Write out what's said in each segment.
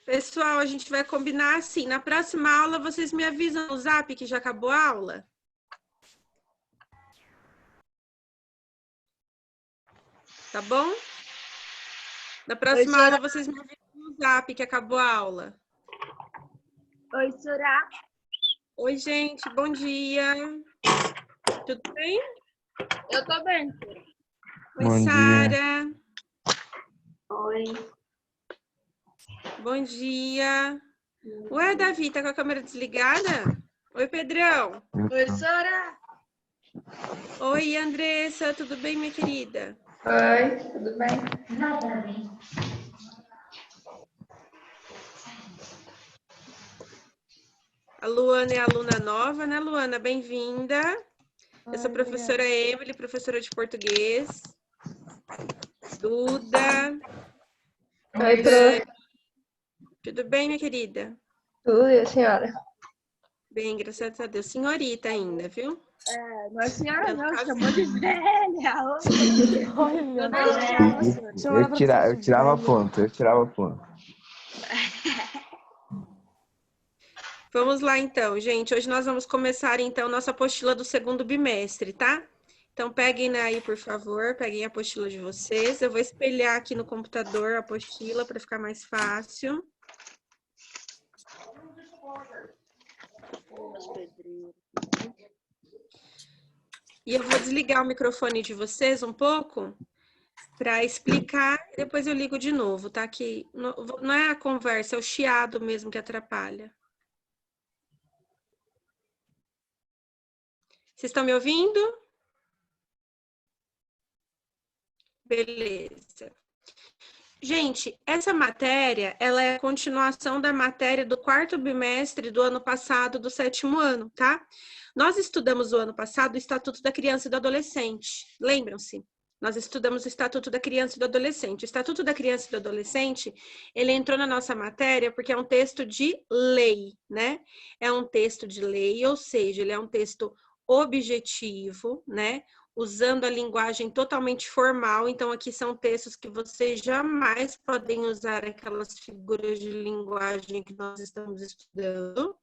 Pessoal, a gente vai combinar assim. Na próxima aula, vocês me avisam no Zap que já acabou a aula? Tá bom? Na próxima aula, vocês me avisam no Zap que acabou a aula. Oi, Sorá. Oi, gente. Bom dia. Tudo bem? Eu tô bem. Oi, Bom dia. Sara. Oi. Bom dia. Ué, Davi, tá com a câmera desligada? Oi, Pedrão. Oi, Sorá. Oi, Andressa. Tudo bem, minha querida? Oi, tudo bem? Nada bem. A Luana é aluna nova, né, Luana? Bem-vinda. Eu sou a professora Emily, professora de português. Duda. Oi, Pro. Tudo bem, minha querida? Tudo e a senhora? Bem, graças a Deus. Senhorita ainda, viu? Não é senhora Pelo não, caso- chamou de velha. Oi, meu Deus. Eu tirava ponto. Vamos lá, então, gente. Hoje nós vamos começar, então, nossa apostila do segundo bimestre, tá? Então, peguem aí, por favor. Peguem a apostila de vocês. Eu vou espelhar aqui no computador a apostila para ficar mais fácil. E eu vou desligar o microfone de vocês um pouco para explicar e depois eu ligo de novo, tá? Que não é a conversa, é o chiado mesmo que atrapalha. Vocês estão me ouvindo? Beleza. Gente, essa matéria, ela é a continuação da matéria do quarto bimestre do ano passado, do 7º ano, tá? Nós estudamos o ano passado o Estatuto da Criança e do Adolescente. Lembram-se? Nós estudamos o Estatuto da Criança e do Adolescente. O Estatuto da Criança e do Adolescente, ele entrou na nossa matéria porque é um texto de lei, né? É um texto de lei, ou seja, ele é um texto objetivo, né? Usando a linguagem totalmente formal. Então, aqui são textos que vocês jamais podem usar aquelas figuras de linguagem que nós estamos estudando.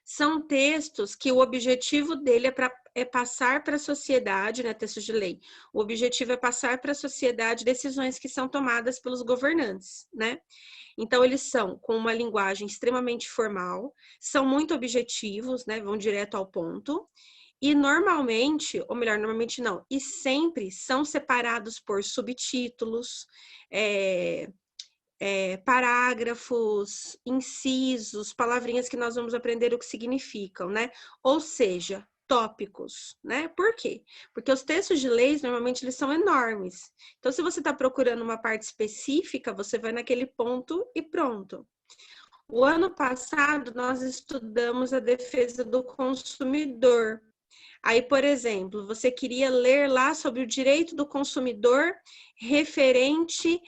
São textos que o objetivo dele é passar para a sociedade, né, textos de lei. O objetivo é passar para a sociedade decisões que são tomadas pelos governantes, né? Então, eles são com uma linguagem extremamente formal, são muito objetivos, né, vão direto ao ponto, e normalmente, ou melhor, normalmente não, e sempre são separados por subtítulos, parágrafos, incisos, palavrinhas que nós vamos aprender o que significam, né? Ou seja, tópicos, né? Por quê? Porque os textos de leis, normalmente, eles são enormes. Então, se você está procurando uma parte específica, você vai naquele ponto e pronto. O ano passado, nós estudamos a defesa do consumidor. Aí, por exemplo, você queria ler lá sobre o direito do consumidor referente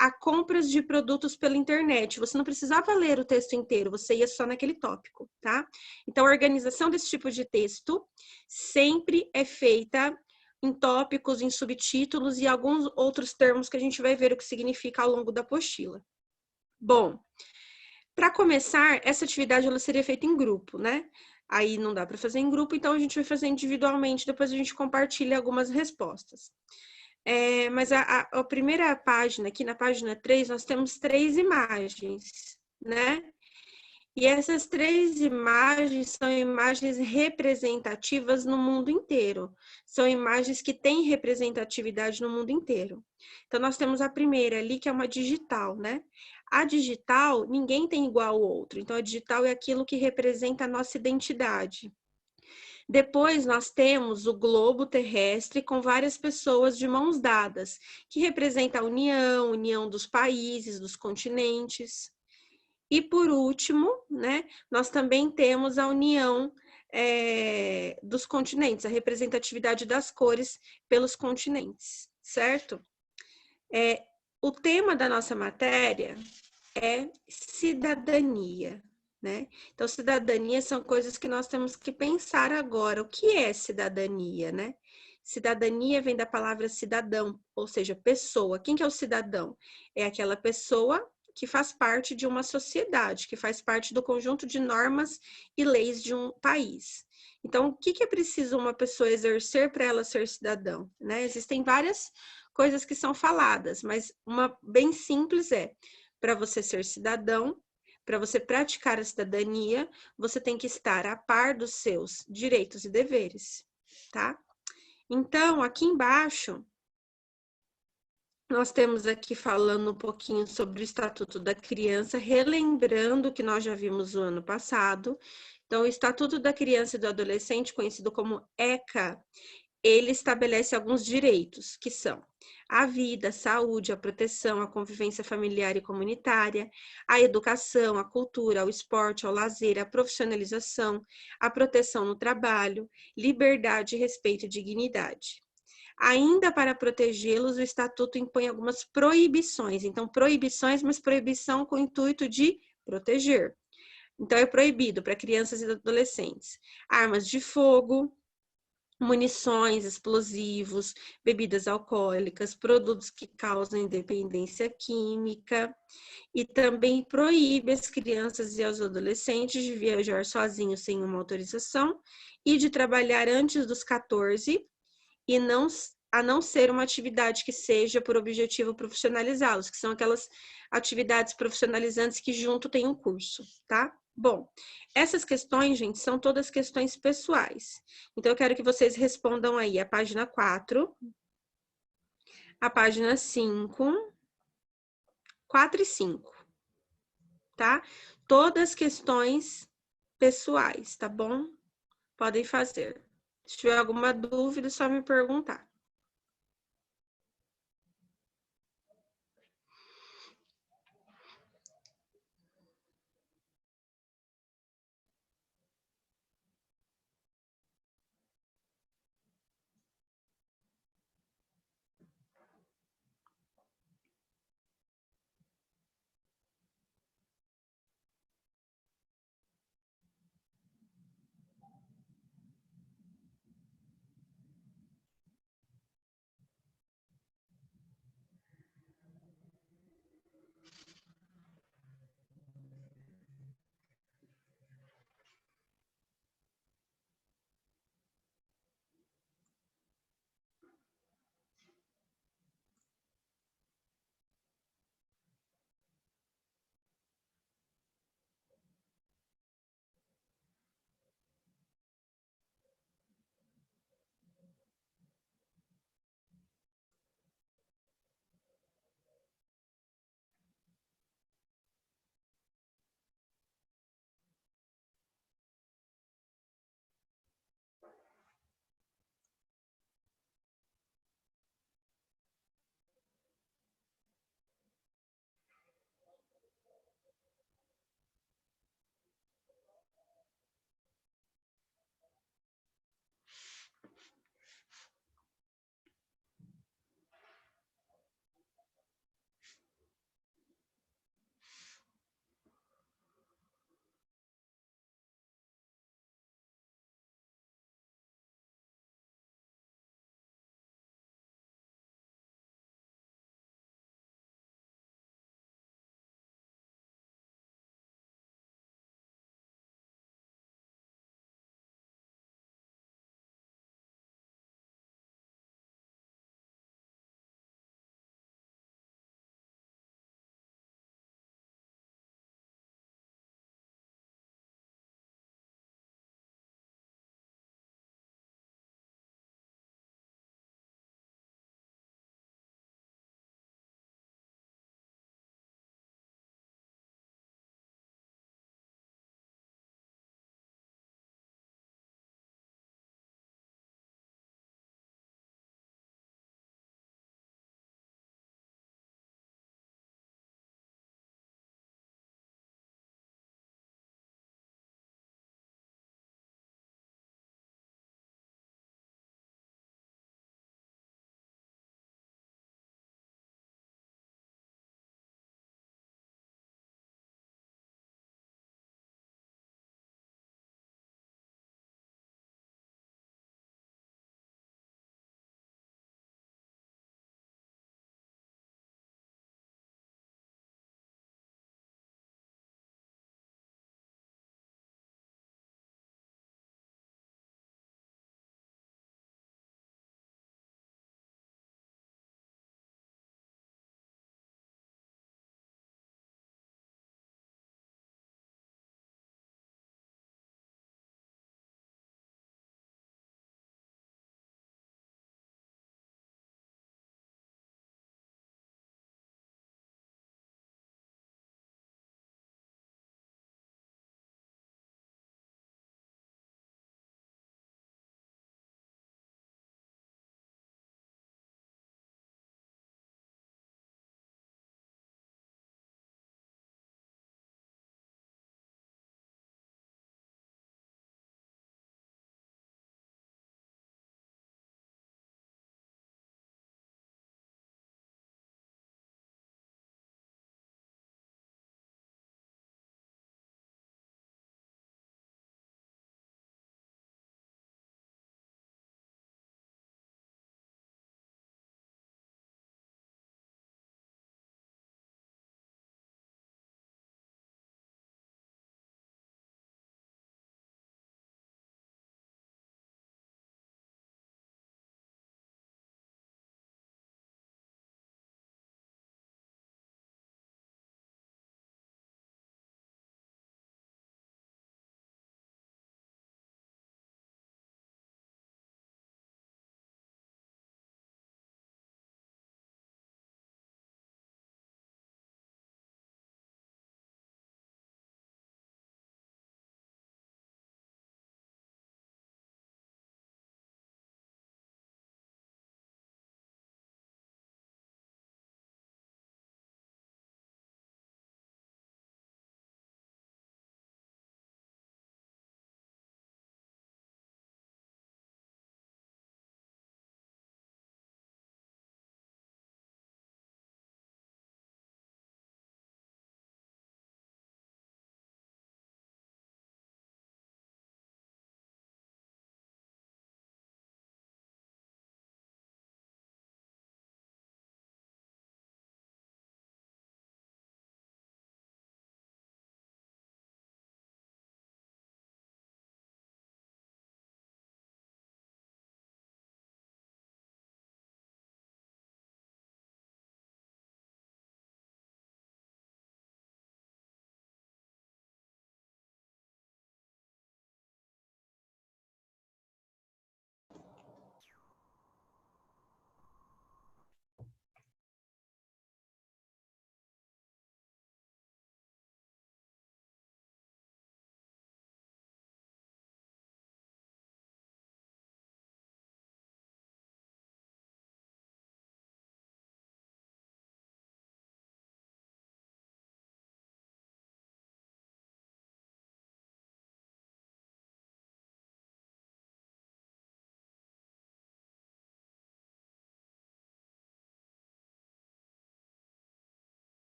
a compras de produtos pela internet. Você não precisava ler o texto inteiro, você ia só naquele tópico, tá? Então, a organização desse tipo de texto sempre é feita em tópicos, em subtítulos e alguns outros termos que a gente vai ver o que significa ao longo da apostila. Bom, para começar, essa atividade ela seria feita em grupo, né? Aí não dá para fazer em grupo, então a gente vai fazer individualmente, depois a gente compartilha algumas respostas. Mas a primeira página, aqui na página 3, nós temos 3 imagens, né? E essas 3 imagens são imagens representativas no mundo inteiro. São imagens que têm representatividade no mundo inteiro. Então, nós temos a primeira ali, que é uma digital, né? A digital, ninguém tem igual ao outro. Então, a digital é aquilo que representa a nossa identidade. Depois, nós temos o globo terrestre com várias pessoas de mãos dadas, que representa a união dos países, dos continentes. E, por último, né, nós também temos a união dos continentes, a representatividade das cores pelos continentes, certo? O tema da nossa matéria é cidadania, né? Então, cidadania são coisas que nós temos que pensar agora. O que é cidadania, né? Cidadania vem da palavra cidadão, ou seja, pessoa. Quem que é o cidadão? É aquela pessoa que faz parte de uma sociedade, que faz parte do conjunto de normas e leis de um país. Então, o que é preciso uma pessoa exercer para ela ser cidadão, né? Existem várias coisas que são faladas, mas uma bem simples para você ser cidadão, para você praticar a cidadania, você tem que estar a par dos seus direitos e deveres, tá? Então, aqui embaixo, nós temos aqui falando um pouquinho sobre o Estatuto da Criança, relembrando o que nós já vimos no ano passado. Então, o Estatuto da Criança e do Adolescente, conhecido como ECA, ele estabelece alguns direitos, que são a vida, a saúde, a proteção, a convivência familiar e comunitária, a educação, a cultura, o esporte, o lazer, a profissionalização, a proteção no trabalho, liberdade, respeito e dignidade. Ainda para protegê-los, o Estatuto impõe algumas proibições. Então, proibições, mas proibição com o intuito de proteger. Então, é proibido para crianças e adolescentes armas de fogo, munições, explosivos, bebidas alcoólicas, produtos que causam dependência química, e também proíbe as crianças e os adolescentes de viajar sozinhos sem uma autorização e de trabalhar antes dos 14 e a não ser uma atividade que seja por objetivo profissionalizá-los, que são aquelas atividades profissionalizantes que junto tem um curso, tá? Bom, essas questões, gente, são todas questões pessoais. Então, eu quero que vocês respondam aí a página 4, a página 5, 4 e 5, tá? Todas questões pessoais, tá bom? Podem fazer. Se tiver alguma dúvida, é só me perguntar.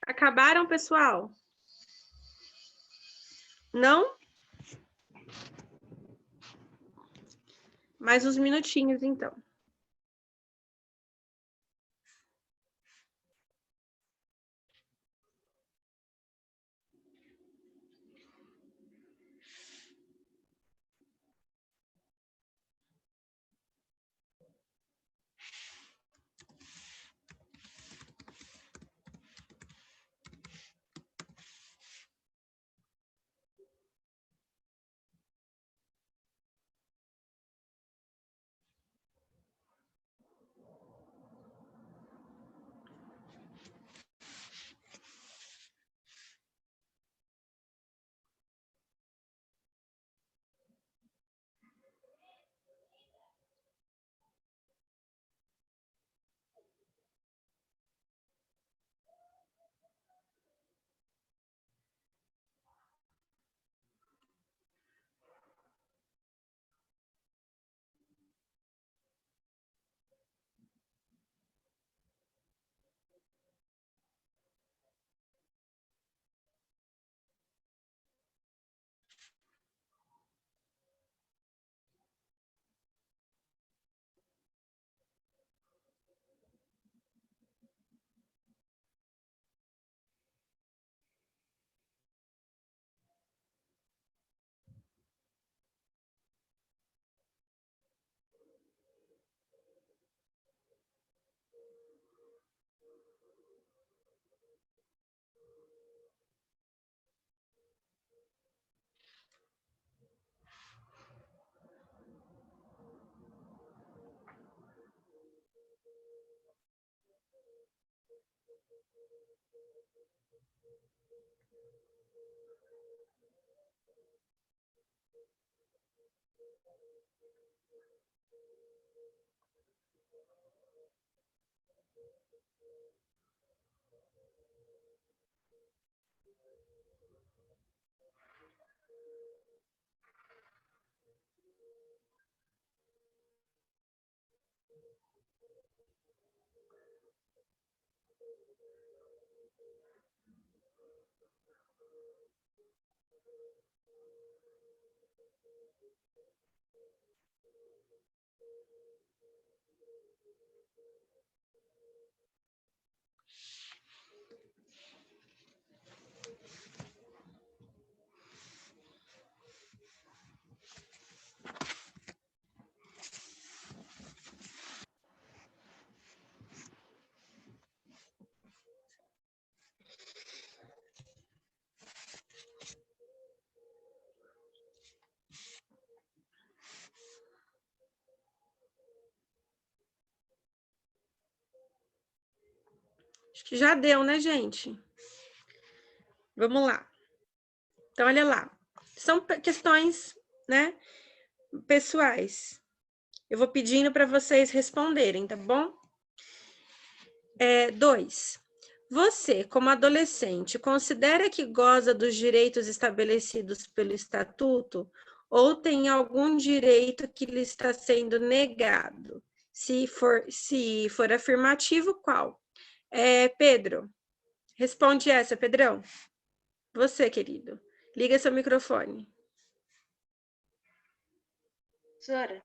Acabaram, pessoal? Não? Mais uns minutinhos, então. Acho que já deu, né, gente? Vamos lá. Então, olha lá. São questões, né, pessoais. Eu vou pedindo para vocês responderem, tá bom? 2. Você, como adolescente, considera que goza dos direitos estabelecidos pelo Estatuto ou tem algum direito que lhe está sendo negado? Se for afirmativo, qual? Pedro, responde essa, Pedrão. Você, querido. Liga seu microfone. Professora,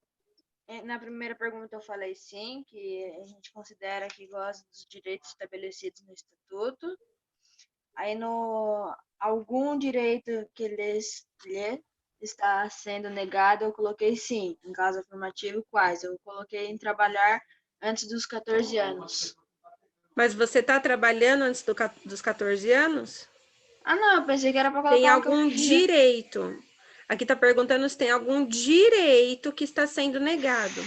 na primeira pergunta eu falei sim, que a gente considera que goza dos direitos estabelecidos no Estatuto. Aí no algum direito que lhe está sendo negado, eu coloquei sim. Em caso afirmativo, quais? Eu coloquei em trabalhar antes dos 14 anos. Mas você está trabalhando antes dos 14 anos? Ah, não, eu pensei que era para colocar Tem o que eu algum queria. direito? Aqui está perguntando se tem algum direito que está sendo negado.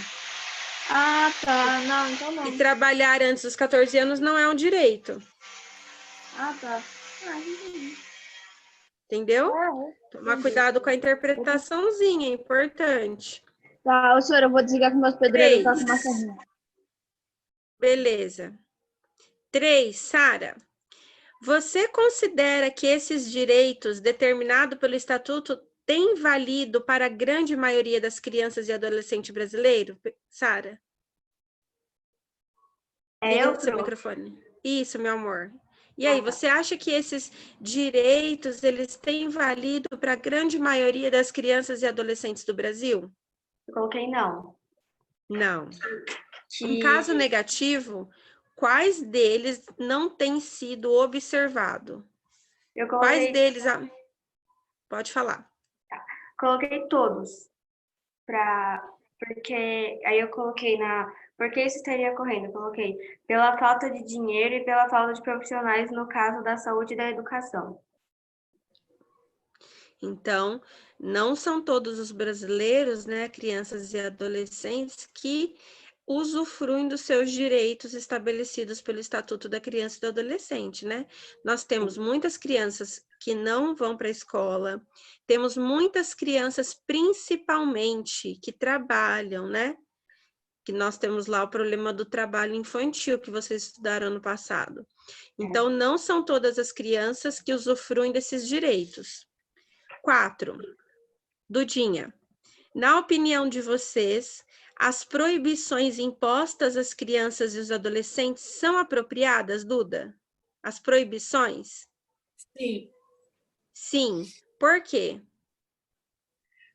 Ah, tá. Não, então não. E trabalhar antes dos 14 anos não é um direito. Ah, tá. Ah, entendi. Entendeu? É, Tomar entendi. cuidado com a interpretaçãozinha, é importante. Tá, ô senhora, eu vou desligar que meus pedreiros tá com uma 3. serrinha. Beleza. 3, Sara. Você considera que esses direitos determinados pelo Estatuto têm valido para a grande maioria das crianças e adolescentes brasileiros? Sara? Liga seu microfone. Isso, meu amor. E aí, você acha que esses direitos, eles têm valido para a grande maioria das crianças e adolescentes do Brasil? Eu coloquei não. Não. Em E caso negativo, quais deles não têm sido observado? eu Quais coloquei, deles... Pode falar. coloquei todos. Porque aí eu coloquei por que isso estaria ocorrendo? Eu coloquei pela falta de dinheiro e pela falta de profissionais no caso da saúde e da educação. Então, não são todos os brasileiros, né, crianças e adolescentes, que usufruem dos seus direitos estabelecidos pelo Estatuto da Criança e do Adolescente, né? Nós temos muitas crianças que não vão para a escola, temos muitas crianças, principalmente, que trabalham, né? Que nós temos lá o problema do trabalho infantil que vocês estudaram ano passado. Então, não são todas as crianças que usufruem desses direitos. 4. Dudinha, na opinião de vocês, as proibições impostas às crianças e os adolescentes são apropriadas, Duda? As proibições? Sim, Sim. Por quê?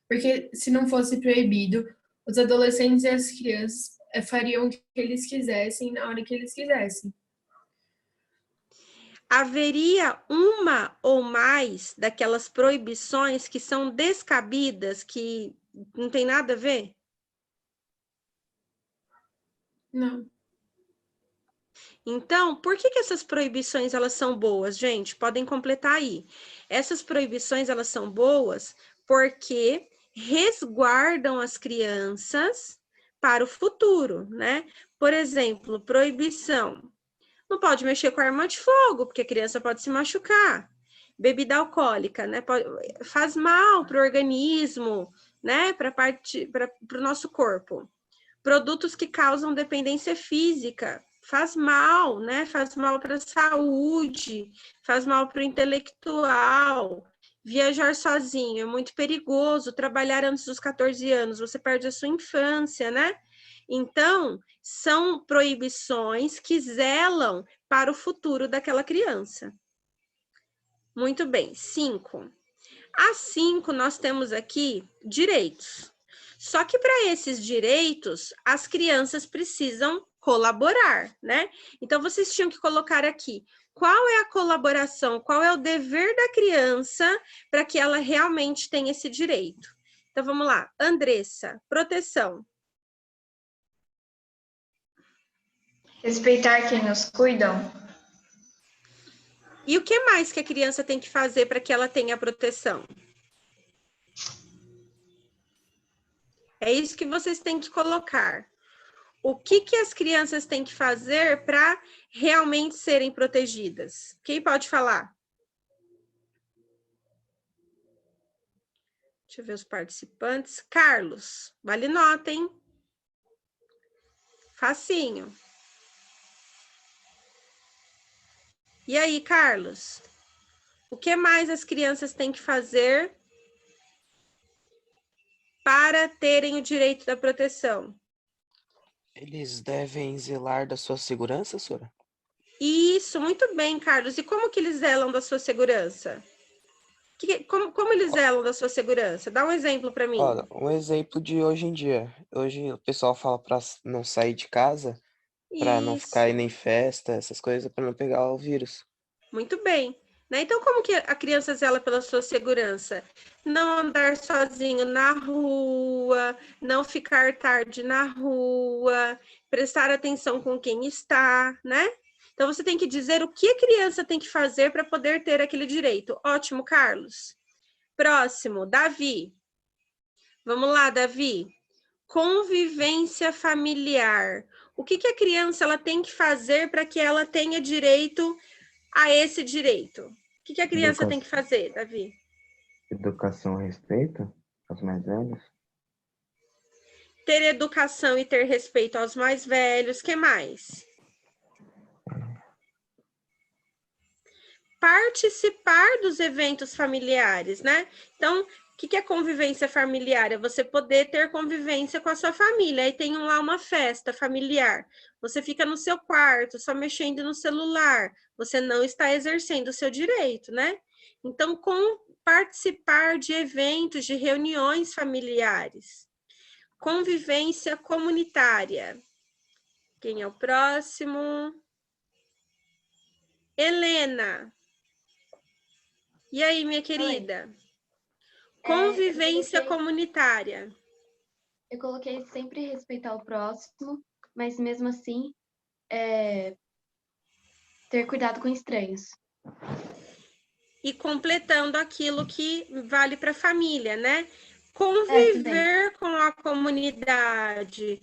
porque se não fosse proibido, os adolescentes e as crianças fariam o que eles quisessem na hora que eles quisessem. Haveria uma ou mais daquelas proibições que são descabidas, que não tem nada a ver? Não. Então, por que essas proibições elas são boas, gente? Podem completar aí. Essas proibições elas são boas porque resguardam as crianças para o futuro, né? Por exemplo, proibição. Não pode mexer com arma de fogo, porque a criança pode se machucar. Bebida alcoólica, né? Faz mal para o organismo, né? Para o nosso corpo. Produtos que causam dependência física, faz mal, né? Faz mal para a saúde, faz mal para o intelectual. Viajar sozinho é muito perigoso. Trabalhar antes dos 14 anos, você perde a sua infância, né? Então, são proibições que zelam para o futuro daquela criança. Muito bem. 5. A 5, nós temos aqui direitos. Só que para esses direitos, as crianças precisam colaborar, né? Então, vocês tinham que colocar aqui qual é a colaboração, qual é o dever da criança para que ela realmente tenha esse direito. Então, vamos lá. Andressa, proteção. Respeitar quem nos cuidam. E o que mais que a criança tem que fazer para que ela tenha proteção? É isso que vocês têm que colocar. O que as crianças têm que fazer para realmente serem protegidas? Quem pode falar? Deixa eu ver os participantes. Carlos, vale nota, hein? Facinho. E aí, Carlos? O que mais as crianças têm que fazer para terem o direito da proteção? Eles devem zelar da sua segurança, senhora? Isso, muito bem, Carlos. E como que eles zelam da sua segurança? Como eles zelam da sua segurança? Dá um exemplo para mim. Olha, um exemplo de hoje em dia. Hoje o pessoal fala para não sair de casa, para não ficar indo em festa, essas coisas, para não pegar o vírus. Muito bem. Né? Então, como que a criança zela pela sua segurança? Não andar sozinho na rua, não ficar tarde na rua, prestar atenção com quem está, né? Então, você tem que dizer o que a criança tem que fazer para poder ter aquele direito. Ótimo, Carlos. Próximo, Davi. Vamos lá, Davi. Convivência familiar. O que a criança ela tem que fazer para que ela tenha direito a esse direito? O que a criança tem que fazer, Davi? Educação e respeito aos mais velhos. Ter educação e ter respeito aos mais velhos. Que mais? Participar dos eventos familiares, né? Então, O que é convivência familiar? É você poder ter convivência com a sua família. Aí tem lá uma festa familiar. Você fica no seu quarto, só mexendo no celular. Você não está exercendo o seu direito, né? Então, participar de eventos, de reuniões familiares. Convivência comunitária. Quem é o próximo? Helena. E aí, minha querida? Convivência comunitária. Eu coloquei sempre respeitar o próximo, mas mesmo assim, ter cuidado com estranhos. E completando aquilo que vale para a família, né? Conviver com a comunidade.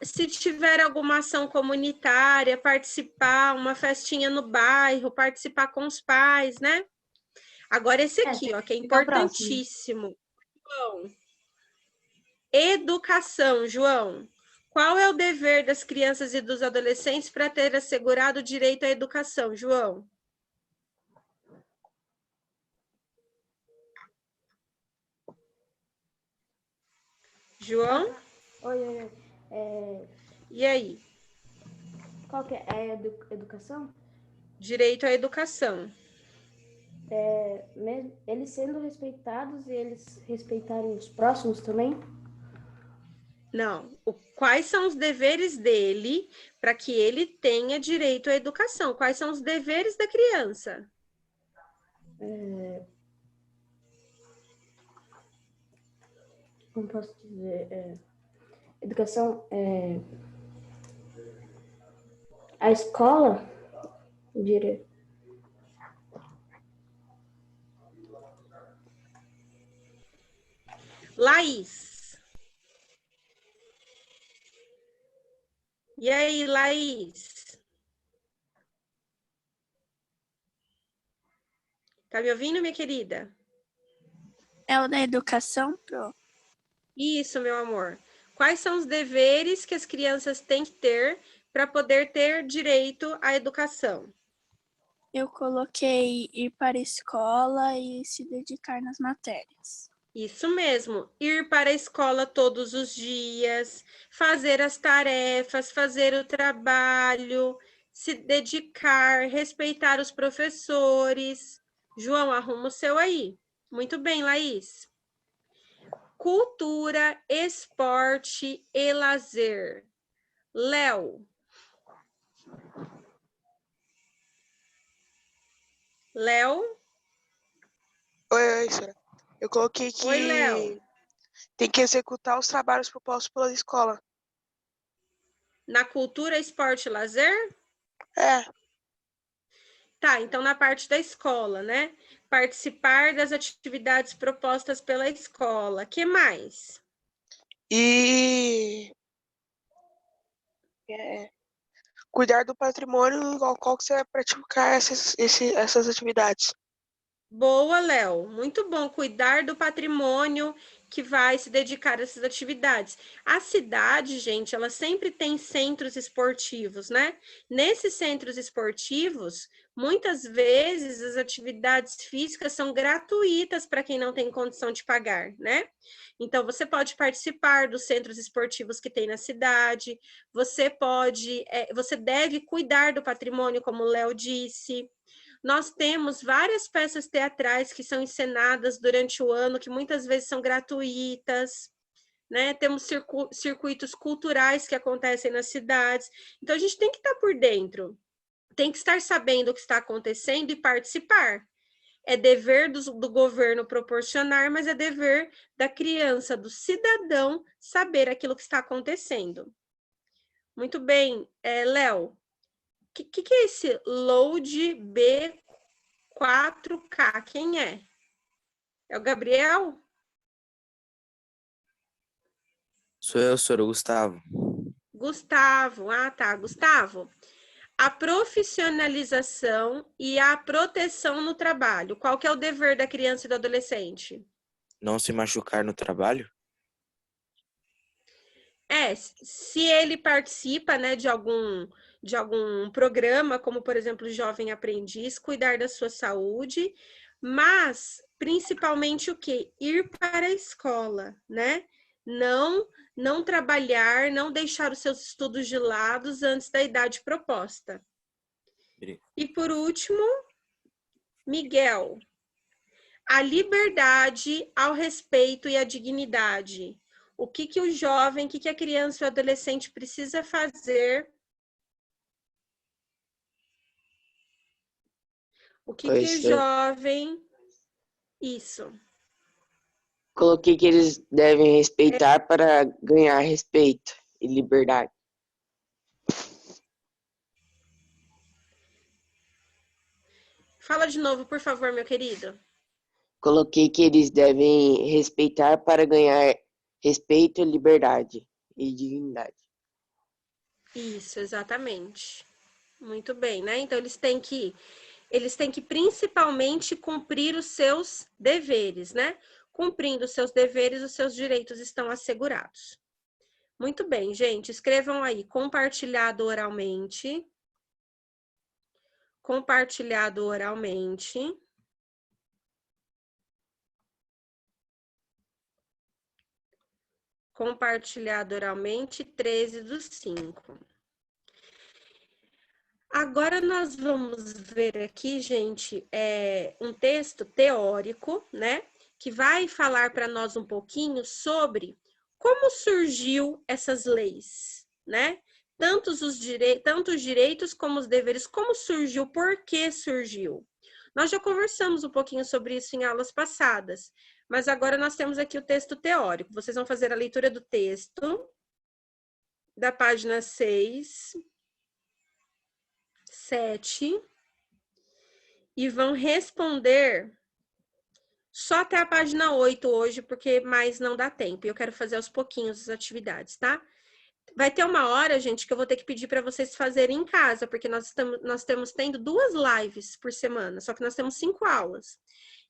Se tiver alguma ação comunitária, participar, uma festinha no bairro, participar com os pais, né? Agora esse aqui, ó, que é importantíssimo. João. Educação, João. Qual é o dever das crianças e dos adolescentes para ter assegurado o direito à educação, João? João? Oi. E aí? Qual que é? É educação? Direito à educação. Eles sendo respeitados e eles respeitarem os próximos também? Não. Quais são os deveres dele para que ele tenha direito à educação? Quais são os deveres da criança? Como posso dizer? Educação a escola, eu diria. Laís. E aí, Laís? Tá me ouvindo, minha querida? É o da educação, Pro? Isso, meu amor. Quais são os deveres que as crianças têm que ter para poder ter direito à educação? Eu coloquei ir para a escola e se dedicar nas matérias. Isso mesmo, ir para a escola todos os dias, fazer as tarefas, fazer o trabalho, se dedicar, respeitar os professores. João, arruma o seu aí. Muito bem, Laís. Cultura, esporte e lazer. Léo. Léo? Oi, senhora. Eu coloquei que Oi, Léo. tem que executar os trabalhos propostos pela escola. Na cultura, esporte e lazer? Tá, então na parte da escola, né? Participar das atividades propostas pela escola. Que mais? E cuidar do patrimônio, qual que você vai praticar essas atividades. Boa, Léo. Muito bom. Cuidar do patrimônio que vai se dedicar a essas atividades. A cidade, gente, ela sempre tem centros esportivos, né? Nesses centros esportivos, muitas vezes as atividades físicas são gratuitas para quem não tem condição de pagar, né? Então, você pode participar dos centros esportivos que tem na cidade, você deve cuidar do patrimônio, como o Léo disse. Nós temos várias peças teatrais que são encenadas durante o ano, que muitas vezes são gratuitas, né? Temos circuitos culturais que acontecem nas cidades. Então, a gente tem que estar por dentro, tem que estar sabendo o que está acontecendo e participar. É dever do governo proporcionar, mas é dever da criança, do cidadão, saber aquilo que está acontecendo. Muito bem, Léo. O que é esse load B4K? Quem é? É o Gabriel? Sou eu, senhor Gustavo. Gustavo. Ah, tá. Gustavo, a profissionalização e a proteção no trabalho. Qual que é o dever da criança e do adolescente? Não se machucar no trabalho? Se ele participa, né, de algum programa, como por exemplo, Jovem Aprendiz, cuidar da sua saúde, mas principalmente o quê? Ir para a escola, né? Não trabalhar, não deixar os seus estudos de lado antes da idade proposta. E por último, Miguel, a liberdade ao respeito e à dignidade. O que o jovem, o que a criança e o adolescente precisa fazer? O que o jovem... Isso. Coloquei que eles devem respeitar para ganhar respeito e liberdade. Fala de novo, por favor, meu querido. Coloquei que eles devem respeitar para ganhar respeito, liberdade e dignidade. Isso, exatamente. Muito bem, né? Então, eles têm que principalmente cumprir os seus deveres, né? Cumprindo os seus deveres, os seus direitos estão assegurados. Muito bem, gente. Escrevam aí, compartilhado oralmente. Compartilhado oralmente. Compartilhado oralmente, 13/5. Agora nós vamos ver aqui, gente, um texto teórico, né? Que vai falar para nós um pouquinho sobre como surgiu essas leis, né? Tanto os direitos como os deveres, como surgiu, por que surgiu. Nós já conversamos um pouquinho sobre isso em aulas passadas, mas agora nós temos aqui o texto teórico. Vocês vão fazer a leitura do texto, da página 6, 7, e vão responder só até a página 8 hoje, porque mais não dá tempo. E eu quero fazer aos pouquinhos as atividades, tá? Vai ter uma hora, gente, que eu vou ter que pedir para vocês fazerem em casa, porque nós estamos tendo 2 lives por semana, só que nós temos 5 aulas.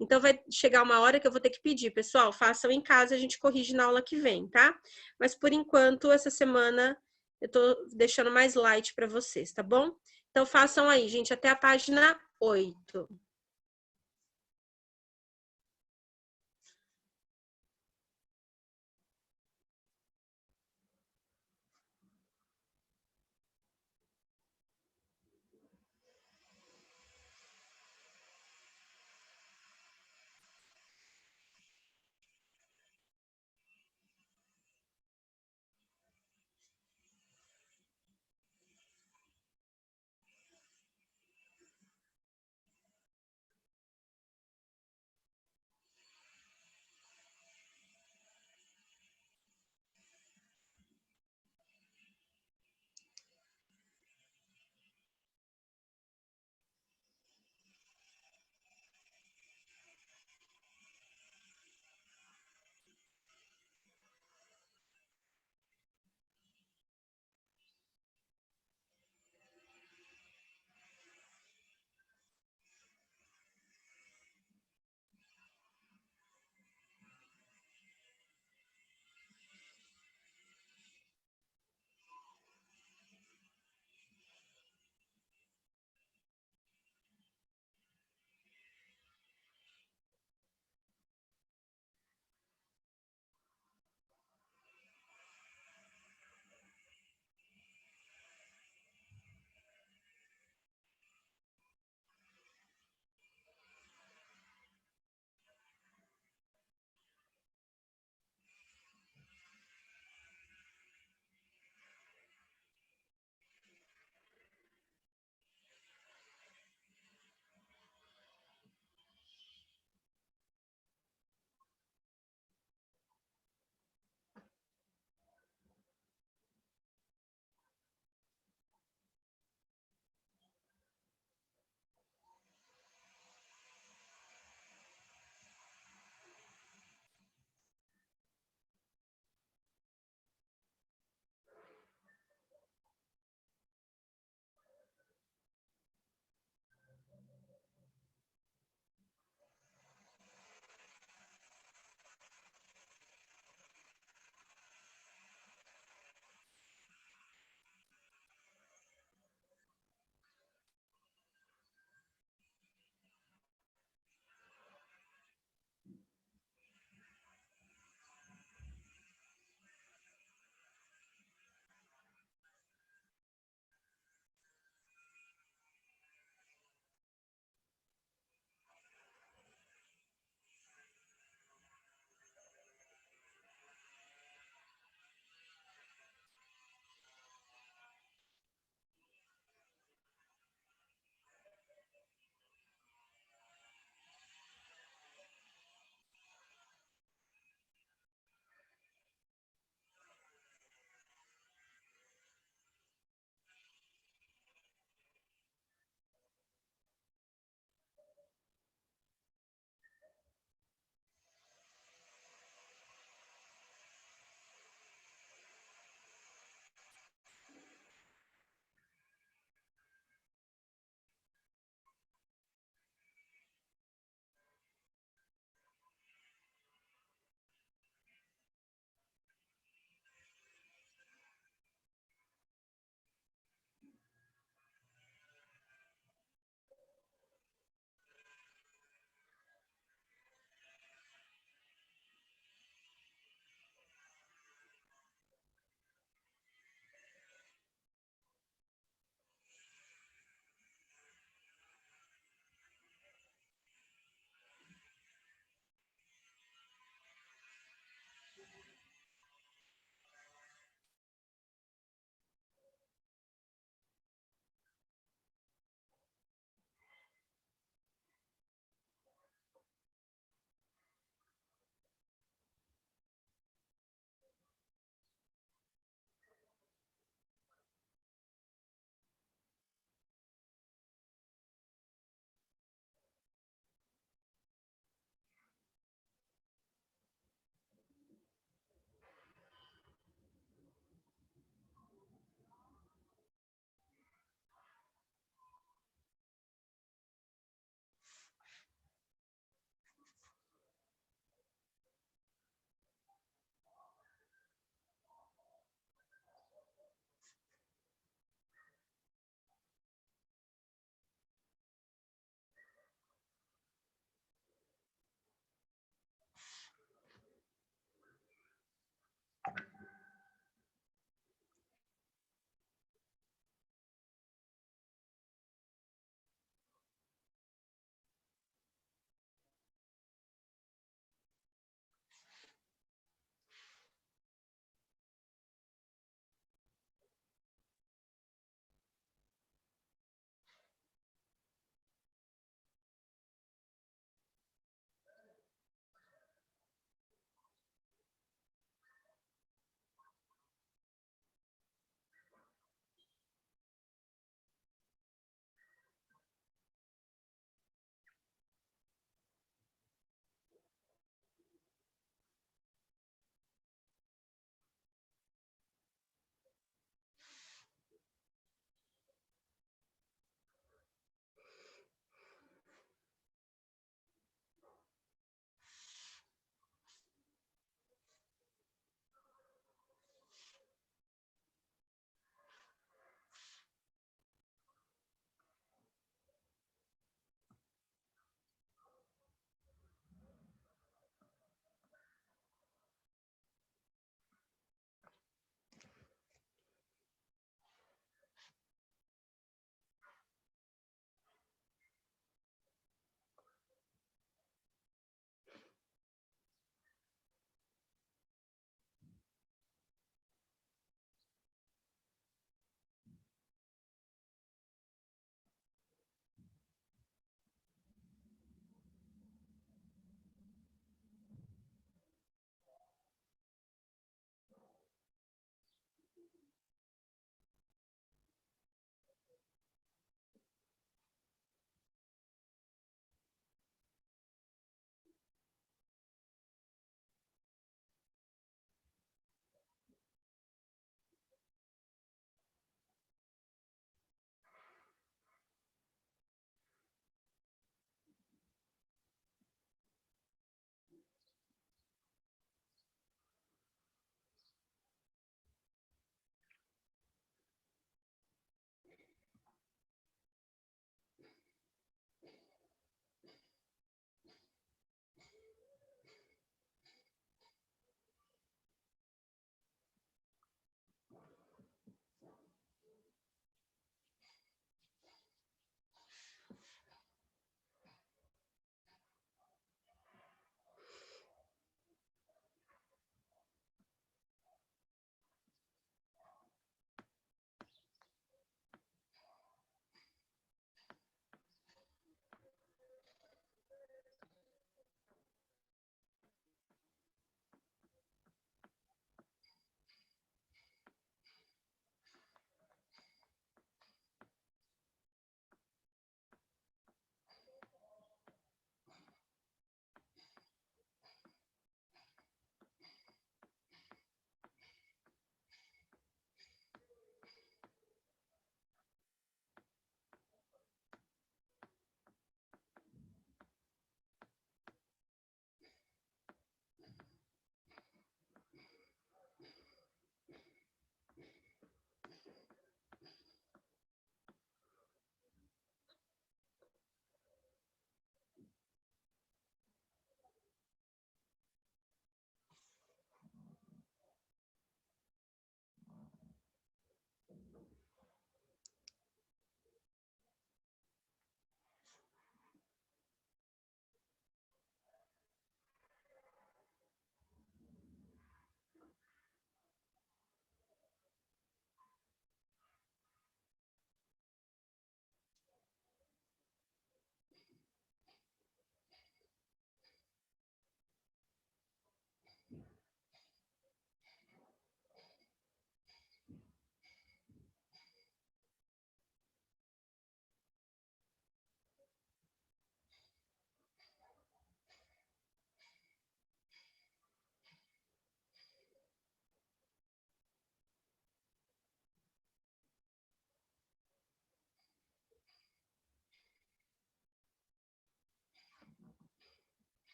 Então, vai chegar uma hora que eu vou ter que pedir, pessoal, façam em casa, a gente corrige na aula que vem, tá? Mas, por enquanto, essa semana, eu tô deixando mais light para vocês, tá bom? Então, façam aí, gente, até a página 8.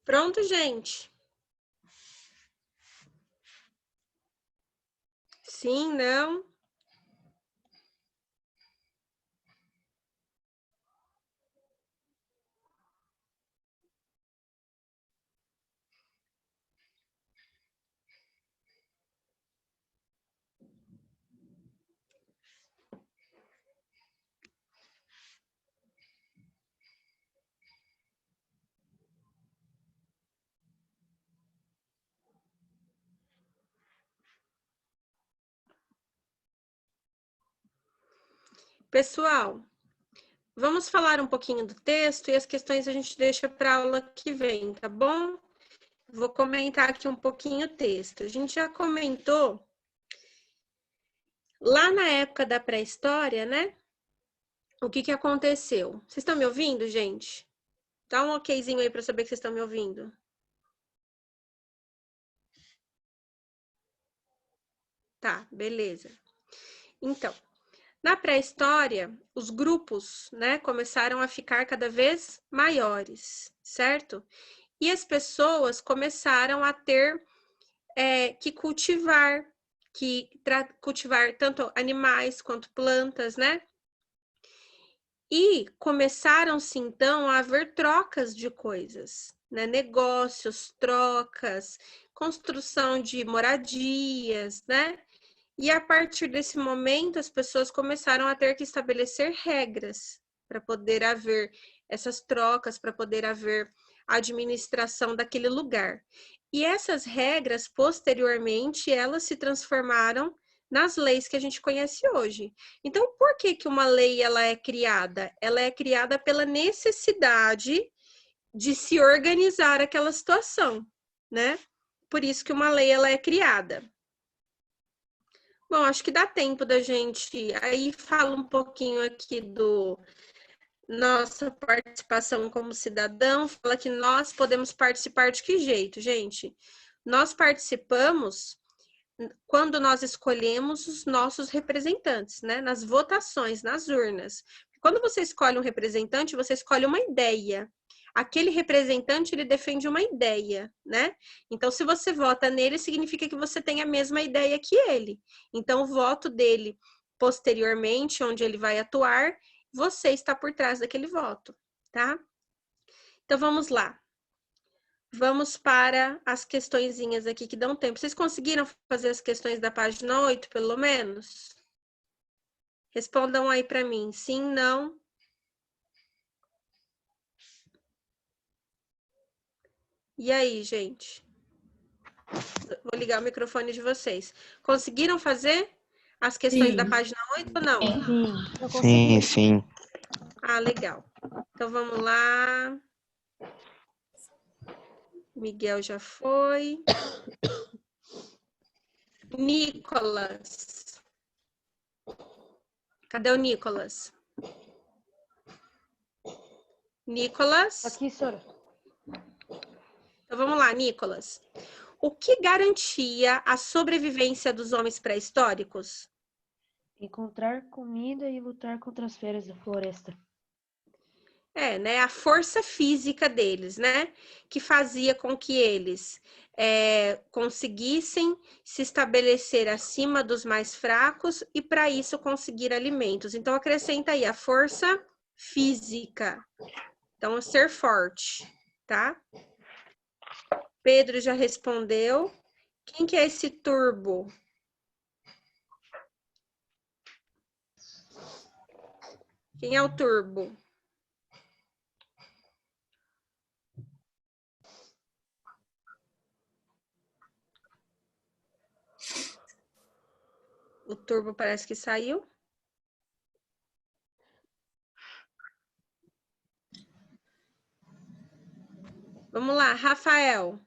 Pronto, gente? Sim, não? Pessoal, vamos falar um pouquinho do texto e as questões a gente deixa para a aula que vem, tá bom? Vou comentar aqui um pouquinho o texto. A gente já comentou lá na época da pré-história, né? O que aconteceu? Vocês estão me ouvindo, gente? Dá um okzinho aí para saber que vocês estão me ouvindo. Tá, beleza. Então, na pré-história, os grupos, né, começaram a ficar cada vez maiores, certo? E as pessoas começaram a ter que cultivar tanto animais quanto plantas, né? E começaram-se, então, a haver trocas de coisas, né? Negócios, trocas, construção de moradias, né? E a partir desse momento, as pessoas começaram a ter que estabelecer regras para poder haver essas trocas, para poder haver a administração daquele lugar. E essas regras, posteriormente, elas se transformaram nas leis que a gente conhece hoje. Então, por que uma lei ela é criada? Ela é criada pela necessidade de se organizar aquela situação, né? Por isso que uma lei ela é criada. Bom, acho que dá tempo da gente aí fala um pouquinho aqui do nossa participação como cidadão, fala que nós podemos participar de que jeito, gente? Nós participamos quando nós escolhemos os nossos representantes, né? Nas votações, nas urnas. Quando você escolhe um representante, você escolhe uma ideia. Aquele representante, ele defende uma ideia, né? Então, se você vota nele, significa que você tem a mesma ideia que ele. Então, o voto dele, posteriormente, onde ele vai atuar, você está por trás daquele voto, tá? Então, vamos lá. Vamos para as questõezinhas aqui que dão tempo. Vocês conseguiram fazer as questões da página 8, pelo menos? Respondam aí para mim. Sim, não? E aí, gente? Vou ligar o microfone de vocês. Conseguiram fazer as questões da página 8 ou não? Sim, sim. Ah, legal. Então, vamos lá. Miguel já foi. Nicolas. Cadê o Nicolas? Nicolas? Aqui, senhora. Então, vamos lá, Nicolas. O que garantia a sobrevivência dos homens pré-históricos? Encontrar comida e lutar contra as feras da floresta. Né? A força física deles, né? Que fazia com que eles conseguissem se estabelecer acima dos mais fracos e, para isso, conseguir alimentos. Então, acrescenta aí a força física. Então, ser forte, tá? Pedro já respondeu. Quem que é esse turbo? Quem é o turbo? O turbo parece que saiu. Vamos lá, Rafael.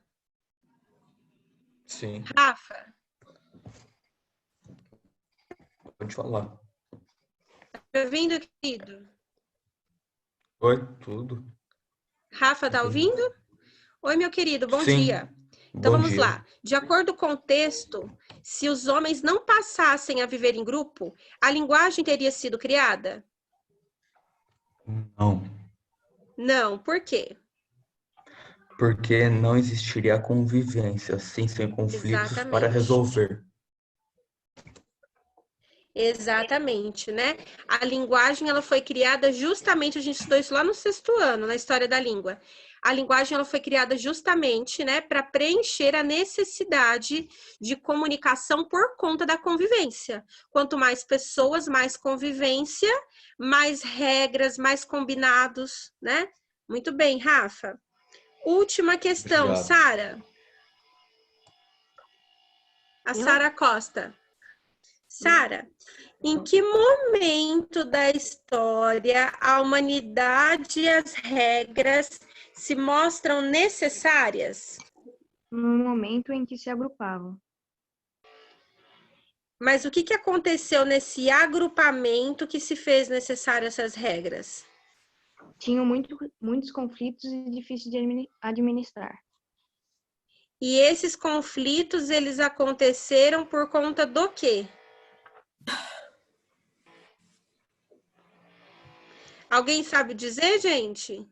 Sim, Rafa, pode falar. tá me ouvindo, querido? Oi, tudo? Rafa, tá ouvindo? Oi, meu querido, bom Sim, dia. Então, bom vamos dia. lá. De acordo com o texto, se os homens não passassem a viver em grupo, a linguagem teria sido criada? Não, Não, por quê? Porque não existiria convivência sem conflitos para Exatamente. resolver. Exatamente, né? A linguagem, ela foi criada justamente, a gente estudou isso lá no 6º ano, na história da língua. A linguagem, ela foi criada justamente, né, para preencher a necessidade de comunicação por conta da convivência. Quanto mais pessoas, mais convivência, mais regras, mais combinados, né? Muito bem, Rafa. Última questão, Obrigado. Sara. A Sara Costa. Sara, em que momento da história a humanidade e as regras se mostram necessárias? No momento em que se agrupavam. Mas o que aconteceu nesse agrupamento que se fez necessário essas regras? Tinham muitos conflitos e difíceis de administrar. E esses conflitos, eles aconteceram por conta do quê? Alguém sabe dizer, gente?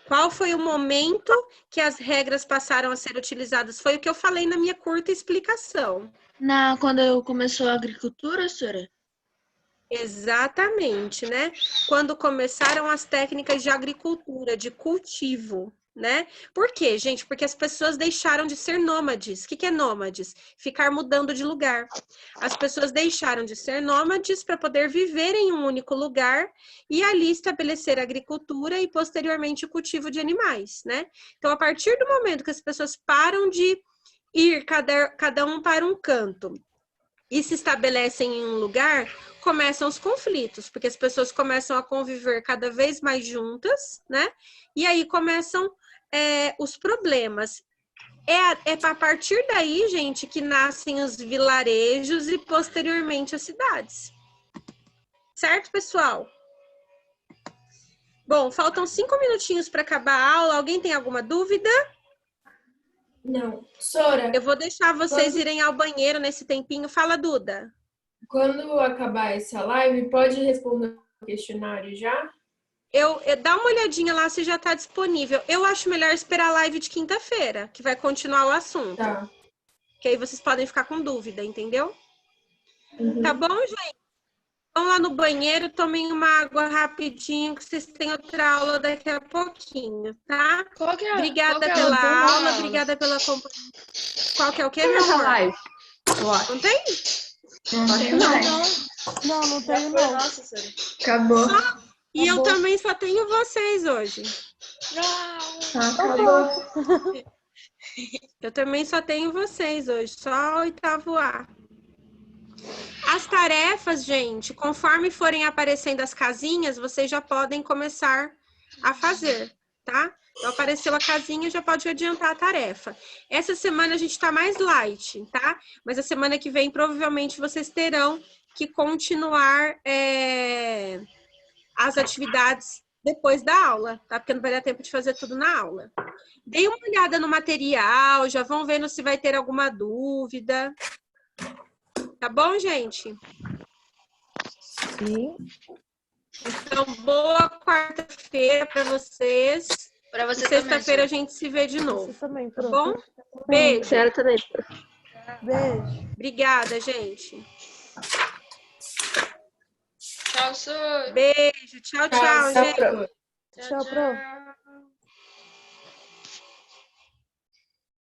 Qual foi o momento que as regras passaram a ser utilizadas? Foi o que eu falei na minha curta explicação. Quando começou a agricultura, senhora? Exatamente, né? Quando começaram as técnicas de agricultura, de cultivo, né? Por quê, gente? Porque as pessoas deixaram de ser nômades. O que é nômades? Ficar mudando de lugar. As pessoas deixaram de ser nômades para poder viver em um único lugar e ali estabelecer a agricultura e posteriormente o cultivo de animais, né? Então, a partir do momento que as pessoas param de ir cada um para um canto e se estabelecem em um lugar, começam os conflitos, porque as pessoas começam a conviver cada vez mais juntas, né? E aí começam os problemas. É a partir daí, gente, que nascem os vilarejos e posteriormente as cidades. Certo, pessoal? Bom, faltam 5 minutinhos para acabar a aula. Alguém tem alguma dúvida? Não. Sora, Eu vou deixar vocês irem ao banheiro nesse tempinho. Fala, Duda. quando acabar essa live, pode responder o questionário já? Dá uma olhadinha lá se já está disponível. Eu acho melhor esperar a live de quinta-feira, que vai continuar o assunto. Tá. Que aí vocês podem ficar com dúvida, entendeu? Uhum. Tá bom, gente? Vão lá no banheiro, tomem uma água rapidinho, que vocês têm outra aula daqui a pouquinho, tá? Obrigada pela aula, obrigada pela companhia. Qual que é o quê, meu amor? Não tem? Não tenho não. Nossa, senhora. Acabou. E eu também só tenho vocês hoje. Acabou. Eu também só tenho vocês hoje, só o 8º A. As tarefas, gente, conforme forem aparecendo as casinhas, vocês já podem começar a fazer, tá? Então, apareceu a casinha, já pode adiantar a tarefa. Essa semana a gente tá mais light, tá? Mas a semana que vem, provavelmente, vocês terão que continuar as atividades depois da aula, tá? Porque não vai dar tempo de fazer tudo na aula. Deem uma olhada no material, já vão vendo se vai ter alguma dúvida. Tá bom, gente? Sim. Então, boa quarta-feira para vocês. Para você Sexta-feira a gente se vê de novo. Você também, Tá prof. bom? Beijo. Senhora também, prof. Beijo. Obrigada, gente. Tchau, senhor. Beijo. Tchau, tchau, gente. Prof. Tchau, prof.